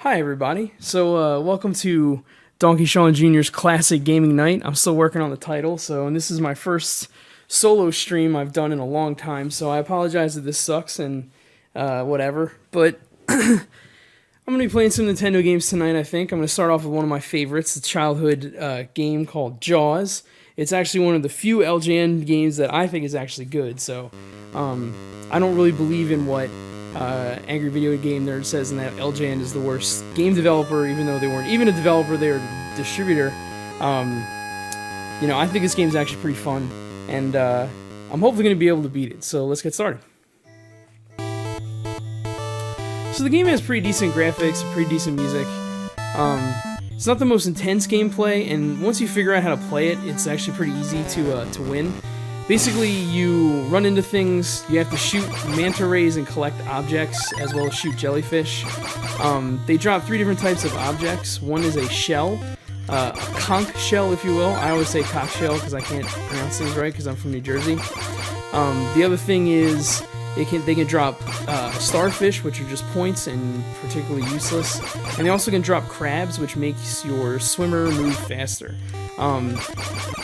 Hi everybody. Welcome to Donkey Sean Jr.'s Classic Gaming Night. I'm still working on the title, and this is my first solo stream I've done in a long time, so I apologize if this sucks and whatever. But I'm going to be playing some Nintendo games tonight, I think. I'm going to start off with one of my favorites, the childhood game called Jaws. It's actually one of the few LJN games that I think is actually good, so I don't really believe in what Angry Video Game Nerd says in that LJN is the worst game developer, even though they weren't even a developer, they were a distributor. I think this game's actually pretty fun, and I'm hopefully going to be able to beat it, so let's get started. So the game has pretty decent graphics, pretty decent music. It's not the most intense gameplay, and once you figure out how to play it, it's actually pretty easy to win. Basically, you run into things, you have to shoot manta rays and collect objects, as well as shoot jellyfish. They drop three different types of objects. One is a shell, a conch shell, if you will. I always say cock shell because I can't pronounce things right because I'm from New Jersey. The other thing is they can drop starfish, which are just points and particularly useless. And they also can drop crabs, which makes your swimmer move faster.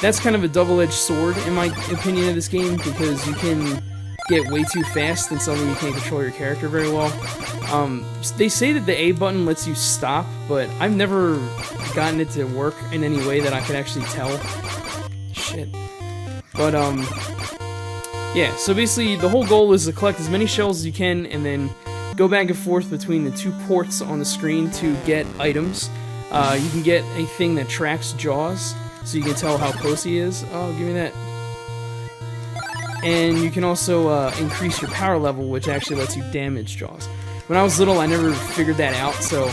That's kind of a double-edged sword, in my opinion, of this game, because you can get way too fast and suddenly you can't control your character very well. They say that the A button lets you stop, but I've never gotten it to work in any way that I could actually tell. Shit. But, yeah, so basically the whole goal is to collect as many shells as you can and then go back and forth between the two ports on the screen to get items. You can get a thing that tracks Jaws, so you can tell how close he is. Oh, give me that. And you can also increase your power level, which actually lets you damage Jaws. When I was little, I never figured that out, so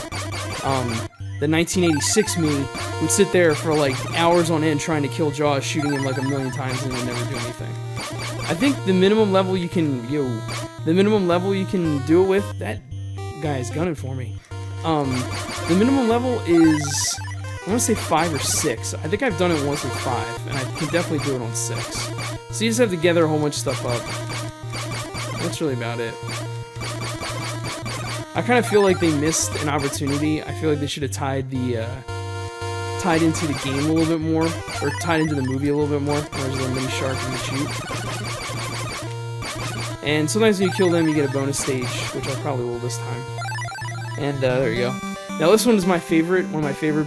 the 1986 me would sit there for like hours on end trying to kill Jaws, shooting him like a million times and then never do anything. I think the minimum level you can do it with, that guy is gunning for me. The minimum level is, I want to say 5 or 6. I think I've done it once with 5, and I can definitely do it on 6. So you just have to gather a whole bunch of stuff up. That's really about it. I kind of feel like they missed an opportunity. I feel like they should have tied into the game a little bit more, or tied into the movie a little bit more. There's a little mini shark in the shoot. And sometimes when you kill them, you get a bonus stage, which I probably will this time. And there you go. Now this one is my favorite, one of my favorite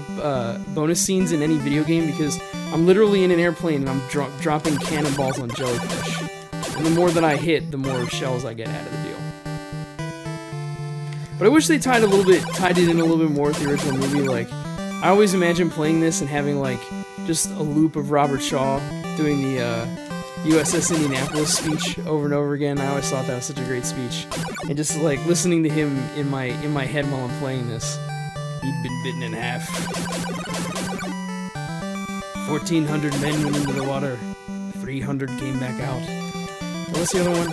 bonus scenes in any video game, because I'm literally in an airplane and I'm dropping cannonballs on jellyfish. And the more that I hit, the more shells I get out of the deal. But I wish they tied it in a little bit more with the original movie. Like, I always imagine playing this and having like just a loop of Robert Shaw doing the USS Indianapolis speech over and over again. I always thought that was such a great speech, and just like listening to him in my head while I'm playing this. He'd been bitten in half. 1,400 men went into the water. 300 came back out. What's the other one?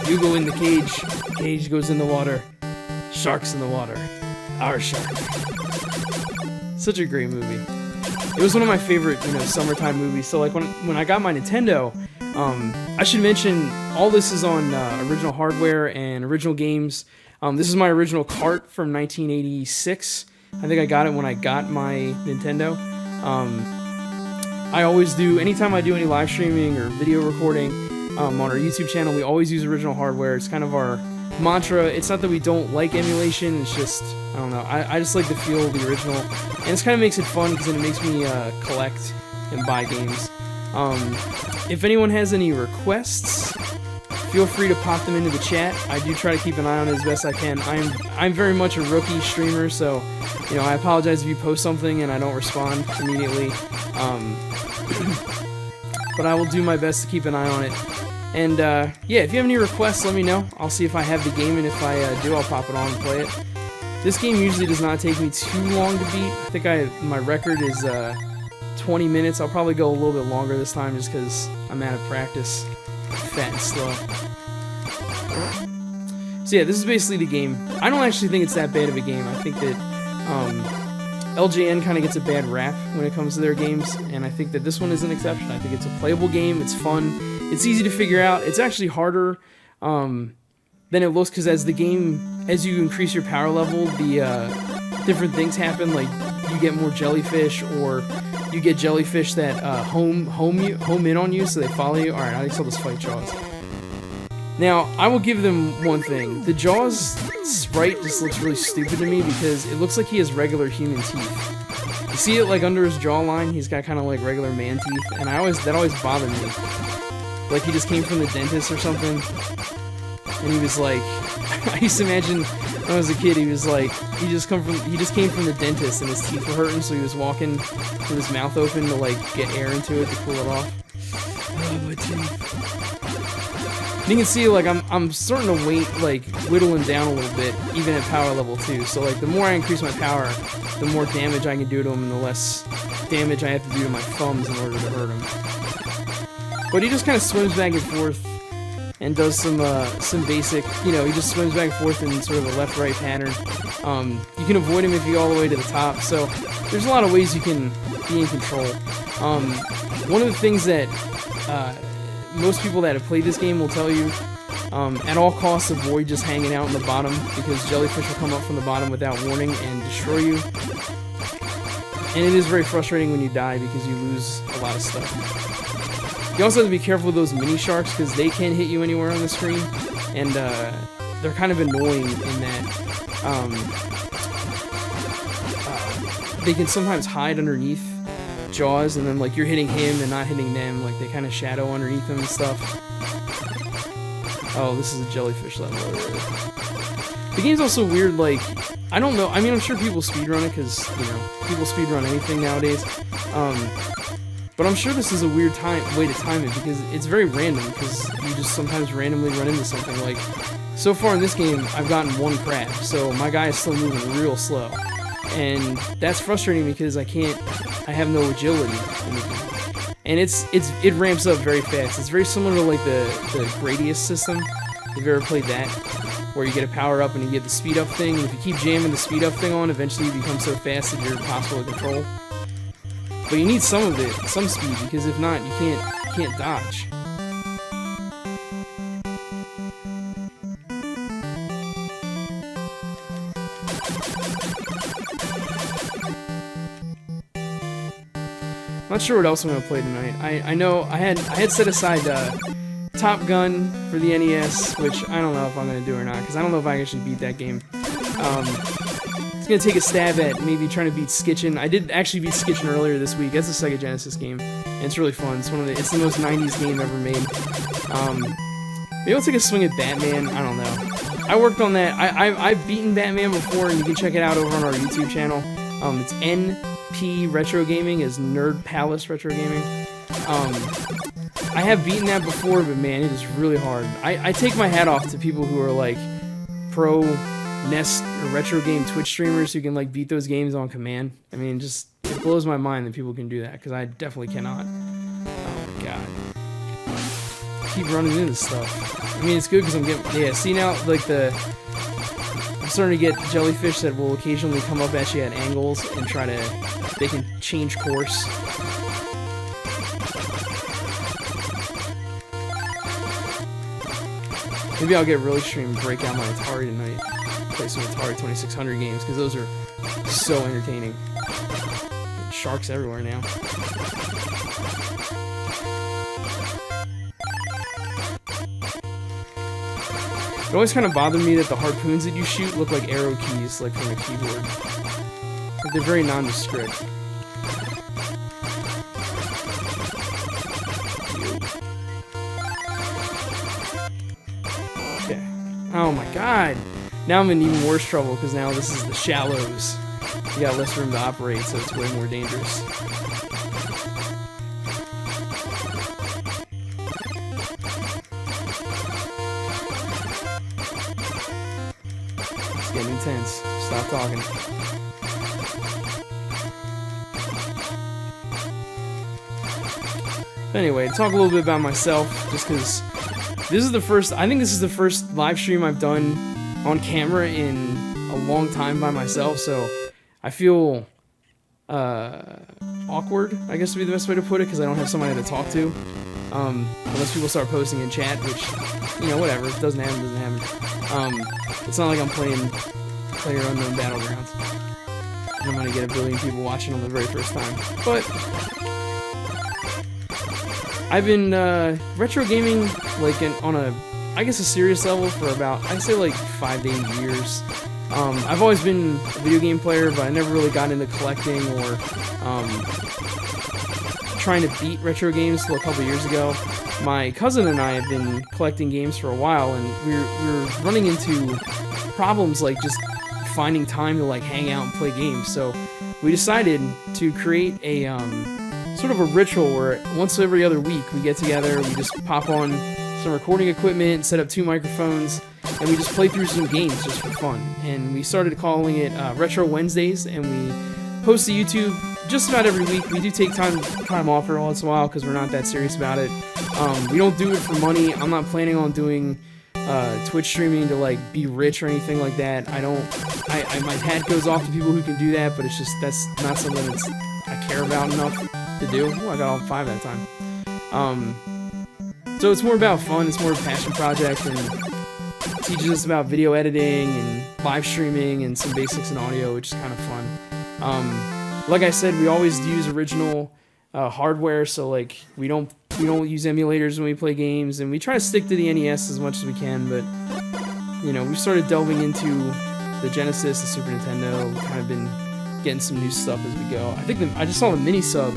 You go in the cage. The cage goes in the water. Sharks in the water. Our shark. Such a great movie. It was one of my favorite, summertime movies. So like when I got my Nintendo, I should mention all this is on original hardware and original games. This is my original cart from 1986. I think I got it when I got my Nintendo. I always do, anytime I do any live streaming or video recording on our YouTube channel, we always use original hardware. It's kind of our mantra. It's not that we don't like emulation, it's just, I don't know, I just like the feel of the original, and it kind of makes it fun because then it makes me collect and buy games. If anyone has any requests, feel free to pop them into the chat. I do try to keep an eye on it as best I can. I'm very much a rookie streamer, so I apologize if you post something and I don't respond immediately. But I will do my best to keep an eye on it. And yeah, if you have any requests, let me know. I'll see if I have the game, and if I do, I'll pop it on and play it. This game usually does not take me too long to beat. I think my record is 20 minutes. I'll probably go a little bit longer this time just because I'm out of practice. Fat and slow. So yeah, this is basically the game. I don't actually think it's that bad of a game. I think that LJN kind of gets a bad rap when it comes to their games, and I think that this one is an exception. I think it's a playable game. It's fun. It's easy to figure out. It's actually harder than it looks, because as you increase your power level, the different things happen. Like you get more jellyfish, or you get jellyfish that home in on you, so they follow you. All right, I saw this fight Jaws. Now, I will give them one thing. The Jaws sprite just looks really stupid to me because it looks like he has regular human teeth. You see it like under his jawline, he's got kind of like regular man teeth, and that always bothered me. Like he just came from the dentist or something, and he was like, I used to imagine when I was a kid, he was like, he just came from the dentist and his teeth were hurting, so he was walking with his mouth open to like get air into it to cool it off. Oh, my teeth. You can see, like, I'm starting to whittle him down a little bit, even at power level 2. So, like, the more I increase my power, the more damage I can do to him, and the less damage I have to do to my thumbs in order to hurt him. But he just kind of swims back and forth and does some basic, he just swims back and forth in sort of a left-right pattern. You can avoid him if you go all the way to the top. So, there's a lot of ways you can be in control. One of the things that most people that have played this game will tell you, at all costs avoid just hanging out in the bottom, because jellyfish will come up from the bottom without warning and destroy you. And it is very frustrating when you die because you lose a lot of stuff. You also have to be careful with those mini sharks because they can hit you anywhere on the screen, and they're kind of annoying in that they can sometimes hide underneath Jaws, and then like you're hitting him and not hitting them, like they kind of shadow underneath them and stuff. Oh, this is a jellyfish level. The game's also weird, like, I don't know, I mean, I'm sure people speedrun it, because, people speedrun anything nowadays, but I'm sure this is a weird way to time it, because it's very random, because you just sometimes randomly run into something. Like, so far in this game, I've gotten one crab, so my guy is still moving real slow. And that's frustrating because I have no agility in the game. And it ramps up very fast. It's very similar to like the Gradius system, if you've ever played that, where you get a power up and you get the speed up thing, and if you keep jamming the speed up thing on, eventually you become so fast that you're impossible to control. But you need some of it, some speed, because if not, you can't dodge. Not sure what else I'm gonna play tonight. I know I had set aside Top Gun for the NES, which I don't know if I'm gonna do or not, because I don't know if I actually beat that game. It's gonna take a stab at maybe trying to beat Skitchin. I did actually beat Skitchin earlier this week. That's a Sega Genesis game, and it's really fun. It's the most 90s game ever made. Maybe I'll take a swing at Batman. I don't know. I worked on that. I've beaten Batman before, and you can check it out over on our YouTube channel. It's NP Retro Gaming, is Nerd Palace Retro Gaming. I have beaten that before, but man, it is really hard. I take my hat off to people who are like pro NES or retro game Twitch streamers who can like beat those games on command. I mean, it blows my mind that people can do that, because I definitely cannot. Oh my god. I keep running into this stuff. I mean, it's good because I'm getting, yeah, see now, like I'm starting to get jellyfish that will occasionally come up at you at angles and they can change course. Maybe I'll get really stream and break out my Atari tonight. Play some Atari 2600 games, because those are so entertaining. Sharks everywhere now. It always kind of bothered me that the harpoons that you shoot look like arrow keys, like from a keyboard. Like they're very nondescript. Okay. Oh my god! Now I'm in even worse trouble, because now this is the shallows. You got less room to operate, so it's way more dangerous. It's getting intense. Stop talking. Anyway, to talk a little bit about myself, just because I think this is the first live stream I've done on camera in a long time by myself, so I feel awkward, I guess would be the best way to put it, because I don't have somebody to talk to. Unless people start posting in chat, which, you know, whatever. If it doesn't happen, it doesn't happen. It's not like I'm playing PlayerUnknown Battlegrounds. I'm gonna get a billion people watching on the very first time. But I've been retro gaming like on a, I guess, a serious level for about, I'd say like 5 to 8 years. I've always been a video game player, but I never really got into collecting or trying to beat retro games till a couple years ago. My cousin and I have been collecting games for a while, and we're running into problems like just finding time to like hang out and play games. So we decided to create a sort of a ritual where once every other week we get together, we just pop on some recording equipment, set up 2 microphones, and we just play through some games just for fun. And we started calling it Retro Wednesdays, and we post to YouTube just about every week. We do take time off every once in a while because we're not that serious about it. We don't do it for money. I'm not planning on doing Twitch streaming to like be rich or anything like that. My hat goes off to people who can do that, but it's just, that's not something I care about enough to do. Oh, I got all 5 that time. So it's more about fun. It's more of a passion project, and teaches us about video editing and live streaming and some basics in audio, which is kind of fun. Like I said, we always use original hardware, so like we don't use emulators when we play games, and we try to stick to the NES as much as we can. But you know, we've started delving into the Genesis, the Super Nintendo. We've kind of been getting some new stuff as we go. I think I just saw the mini sub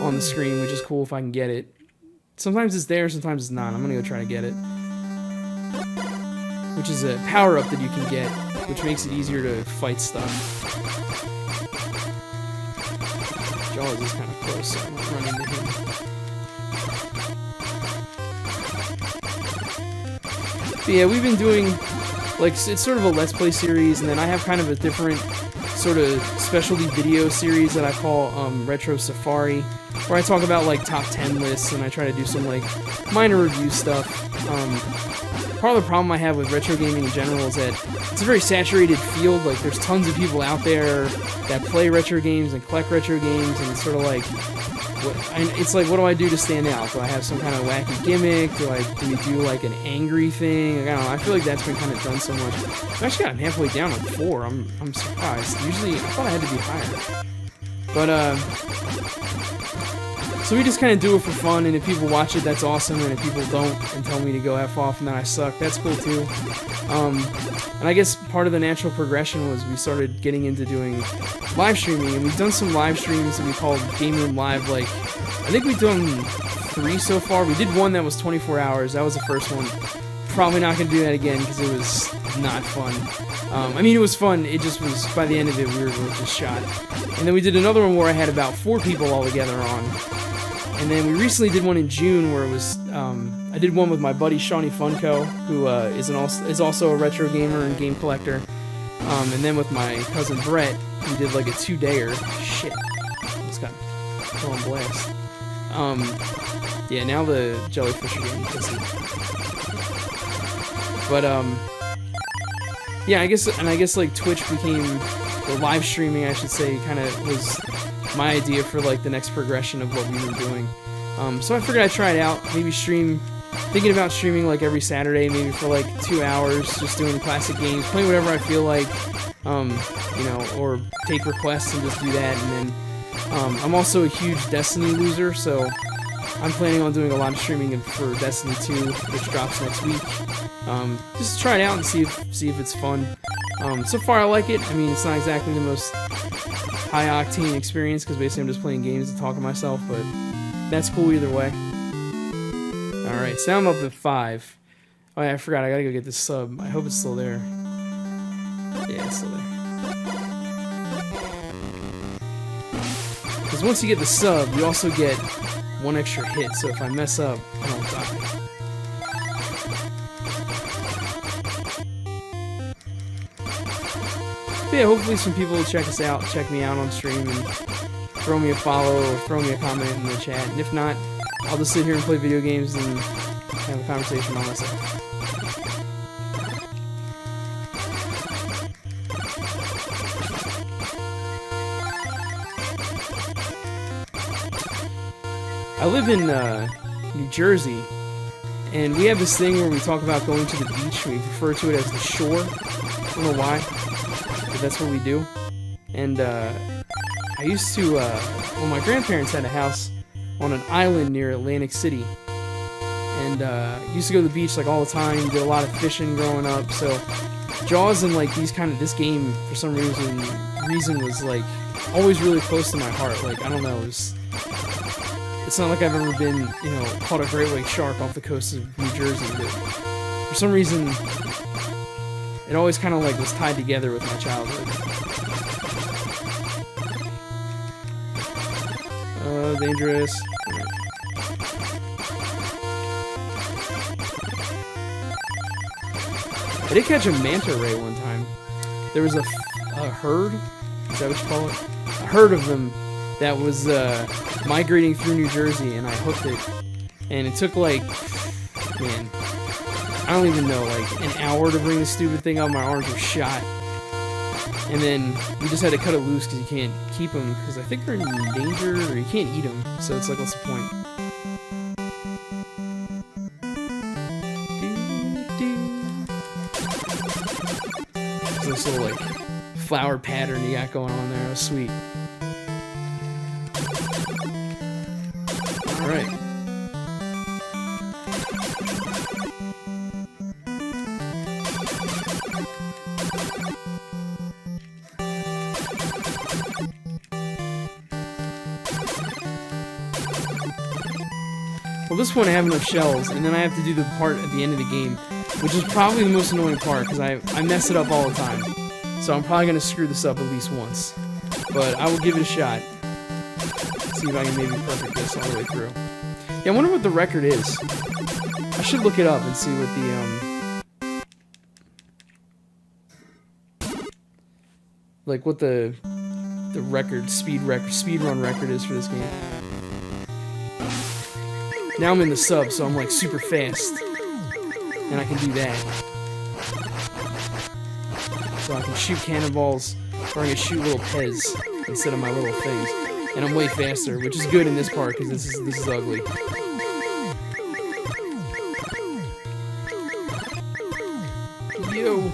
on the screen, which is cool if I can get it. Sometimes it's there, sometimes it's not. I'm gonna go try to get it. Which is a power-up that you can get, which makes it easier to fight stuff. Jaws is kind of close, so I'm gonna run into him. But yeah, we've been doing, like, it's sort of a Let's Play series, and then I have kind of a different sort of specialty video series that I call Retro Safari, where I talk about like top 10 lists, and I try to do some like minor review stuff. Part of the problem I have with retro gaming in general is that it's a very saturated field. Like, there's tons of people out there that play retro games and collect retro games, and it's sort of like, what do I do to stand out? Do I have some kind of wacky gimmick? Do we do like an angry thing? Like, I don't know. I feel like that's been kind of done so much. I've actually gotten halfway down on 4. I'm surprised. Usually, I thought I had to be higher. But so we just kind of do it for fun, and if people watch it, that's awesome, and if people don't and tell me to go F off and that I suck, that's cool too. And I guess part of the natural progression was we started getting into doing live streaming, and we've done some live streams that we called Game Room Live. Like, I think we've done 3 so far. We did one that was 24 hours. That was the first one. Probably not going to do that again because it was not fun. I mean, it was fun. It just was, by the end of it, we were just shot. And then we did another one where I had about 4 people all together on. And then we recently did one in June where it was, I did one with my buddy Shawnee Funko, who is also a retro gamer and game collector. And then with my cousin Brett, we did like a 2-dayer. Shit. Just got put on blast. Yeah, now the jellyfish are getting pissy. But, yeah, I guess like Twitch became, the live streaming, I should say, kind of was my idea for like the next progression of what we've been doing. So I figured I'd try it out, maybe thinking about streaming like every Saturday, maybe for like 2 hours, just doing classic games, playing whatever I feel like, you know, or take requests and just do that. And then I'm also a huge Destiny loser, so I'm planning on doing a lot of streaming for Destiny 2, which drops next week. Just try it out and see if it's fun. So far I like it. I mean, it's not exactly the most high-octane experience, because basically I'm just playing games and talking to myself, but that's cool either way. Alright, so now I'm up at 5. Oh yeah, I forgot, I gotta go get this sub. I hope it's still there. Yeah, it's still there. Because once you get the sub, you also get 1 extra hit, so if I mess up, I don't die. But yeah, hopefully some people will check us out, check me out on stream, and throw me a follow or throw me a comment in the chat. And if not, I'll just sit here and play video games and have a conversation by myself. I live in New Jersey. And we have this thing where we talk about going to the beach. We refer to it as the shore. I don't know why, but that's what we do. And I used to, well, my grandparents had a house on an island near Atlantic City. And used to go to the beach like all the time. Did a lot of fishing growing up. So Jaws and like this game for some reason was like always really close to my heart. Like I don't know, it's not like I've ever been, you know, caught a great white shark off the coast of New Jersey, but for some reason it always kind of like was tied together with my childhood. Dangerous. I did catch a manta ray one time. There was a herd, is that what you call it? A herd of them that was migrating through New Jersey, and I hooked it. And it took like, man, I don't even know, like an hour to bring this stupid thing up. My arms were shot. And then we just had to cut it loose because you can't keep them, because I think they're in danger, or you can't eat them. So it's like, what's the point? This little like flower pattern you got going on there. Oh, sweet. All right. Well, this one I have enough shells, and then I have to do the part at the end of the game, which is probably the most annoying part, because I mess it up all the time. So I'm probably going to screw this up at least once. But I will give it a shot. See if I can maybe perfect this all the way through. Yeah, I wonder what the record is. I should look it up and see what the, like what the speedrun record is for this game. Now I'm in the sub, so I'm like super fast. And I can do that. So I can shoot cannonballs, or I can shoot little Pez instead of my little things. And I'm way faster, which is good in this part, because this is ugly. Yo!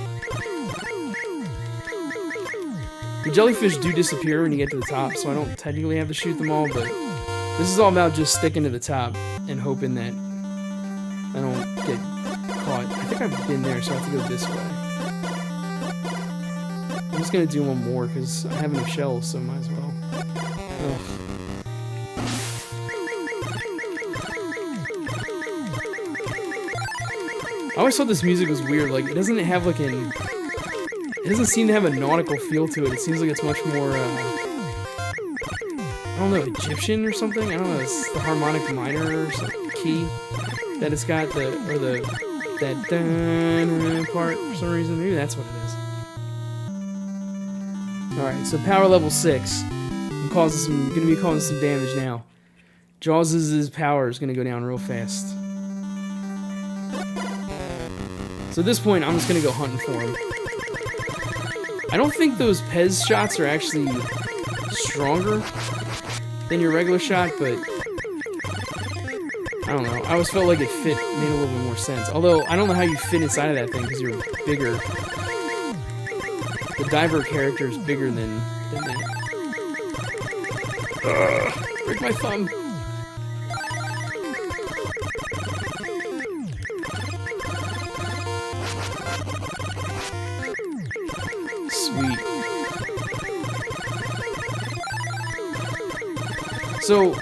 The jellyfish do disappear when you get to the top, so I don't technically have to shoot them all, but this is all about just sticking to the top and hoping that I don't get caught. I think I've been there, so I have to go this way. I'm just gonna do one more because I have enough shells, so might as well. Ugh. I always thought this music was weird. Like, it doesn't have like it doesn't seem to have a nautical feel to it. It seems like it's much more, I don't know, Egyptian or something? I don't know, it's the harmonic minor or some key that it's got, that dun part for some reason. Maybe that's what it is. Alright, so power level 6. I'm gonna be causing some damage now. Jaws' power is gonna go down real fast. So at this point, I'm just gonna go hunting for him. I don't think those Pez shots are actually stronger than your regular shot, but I don't know. I always felt like it made a little bit more sense. Although, I don't know how you fit inside of that thing because you're bigger. The diver character is bigger than that. Break my thumb. Sweet. So,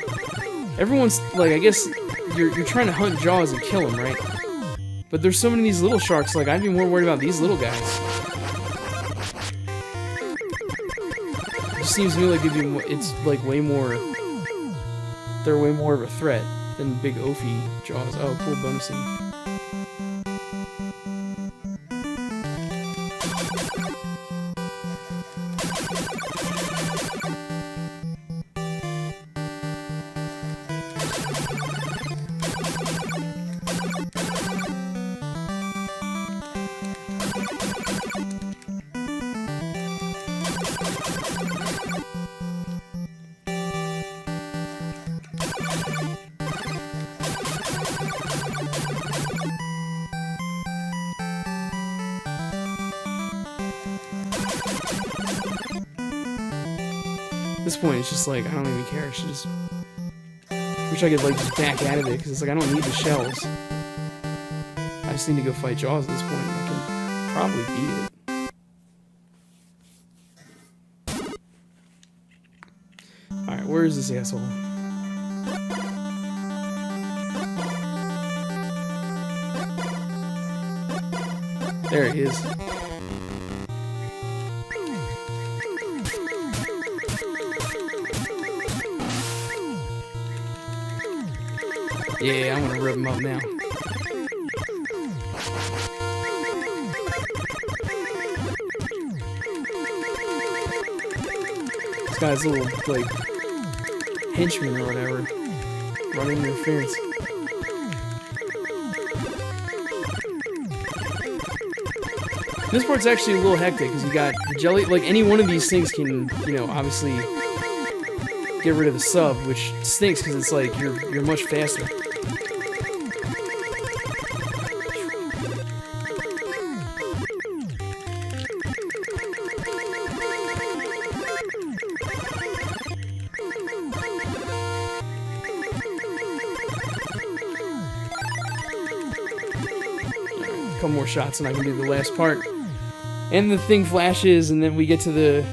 everyone's like, I guess you're trying to hunt Jaws and kill him, right? But there's so many of these little sharks, like I'd be more worried about these little guys. It just seems to me like it's like way more, they're way more of a threat than big Ophi Jaws. Oh, cool bonusing. this point, it's just like, I don't even care. I should just... Wish I could, like, just back out of it, because it's like, I don't need the shells. I just need to go fight Jaws at this point. I can probably beat it. Alright, where is this asshole? There he is. Yeah, I'm gonna rip him up now. This guy's little, like, henchman or whatever, running interference. This part's actually a little hectic because you got the jelly. Like, any one of these things can, you know, obviously get rid of the sub, which stinks because it's like you're much faster. Couple more shots and I can do the last part. And the thing flashes and then we get to the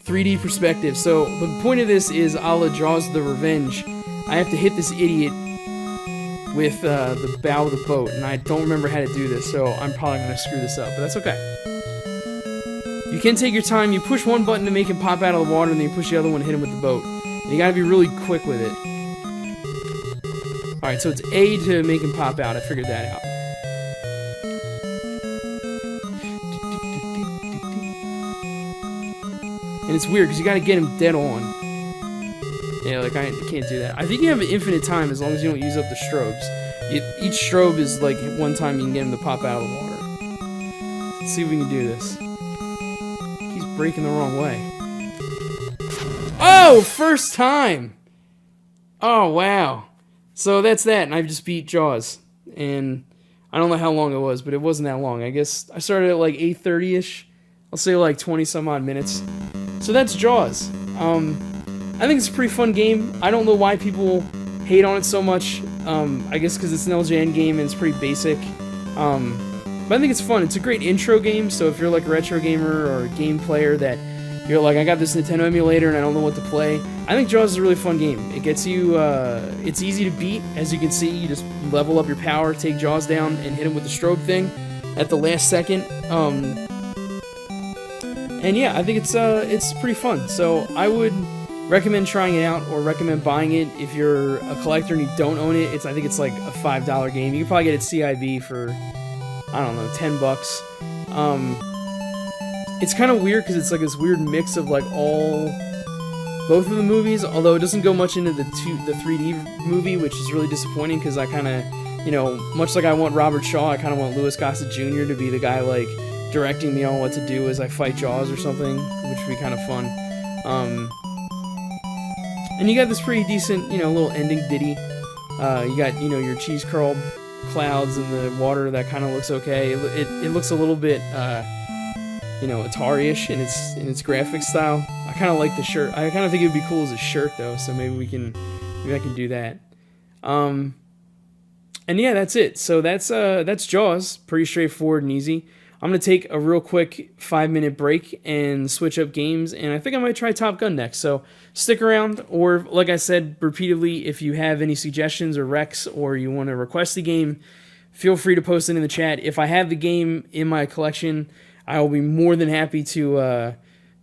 3D perspective. So the point of this is a la Jaws the Revenge. I have to hit this idiot with the bow of the boat, and I don't remember how to do this, so I'm probably going to screw this up, but that's okay. You can take your time. You push one button to make him pop out of the water, and then you push the other one to hit him with the boat. And you got to be really quick with it. Alright, so it's A to make him pop out. I figured that out. And it's weird, because you gotta get him dead on. Yeah, like, I can't do that. I think you have an infinite time as long as you don't use up the strobes. Each strobe is, like, one time you can get him to pop out of the water. Let's see if we can do this. He's breaking the wrong way. Oh! First time! Oh, wow. So that's that, and I've just beat Jaws. And I don't know how long it was, but it wasn't that long. I guess I started at, like, 8:30-ish. I'll say, like, 20-some-odd minutes. So that's Jaws. I think it's a pretty fun game. I don't know why people hate on it so much. I guess because it's an LJN game and it's pretty basic. But I think it's fun. It's a great intro game, so if you're like a retro gamer or a game player that you're like, I got this Nintendo emulator and I don't know what to play, I think Jaws is a really fun game. It gets you, it's easy to beat. As you can see, you just level up your power, take Jaws down, and hit him with the strobe thing at the last second. And yeah, I think it's pretty fun. So I would recommend trying it out or recommend buying it if you're a collector and you don't own it. I think it's like a $5 game. You can probably get it CIB for, I don't know, $10. It's kind of weird because it's like this weird mix of like both of the movies, although it doesn't go much into the 3D movie, which is really disappointing because I kind of, you know, much like I want Robert Shaw, I kind of want Louis Gossett Jr. to be the guy like directing me on what to do as I fight Jaws or something, which would be kind of fun. And you got this pretty decent, you know, little ending ditty. You got, you know, your cheese curl clouds in the water that kind of looks okay. It looks a little bit, you know, Atari-ish in its graphic style. I kind of like the shirt. I kind of think it would be cool as a shirt though, so maybe I can do that. And yeah, that's it. So that's Jaws. Pretty straightforward and easy. I'm going to take a real quick 5-minute break and switch up games, and I think I might try Top Gun next, so stick around, or like I said repeatedly, if you have any suggestions or recs, or you want to request the game, feel free to post it in the chat. If I have the game in my collection, I will be more than happy to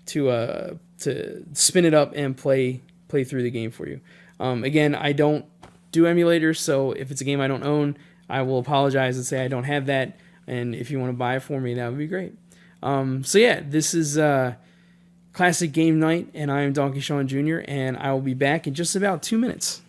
spin it up and play through the game for you. Again, I don't do emulators, so if it's a game I don't own, I will apologize and say I don't have that. And if you want to buy it for me, that would be great. So yeah, this is Classic Game Night, and I am Donkey Sean Jr., and I will be back in just about 2 minutes.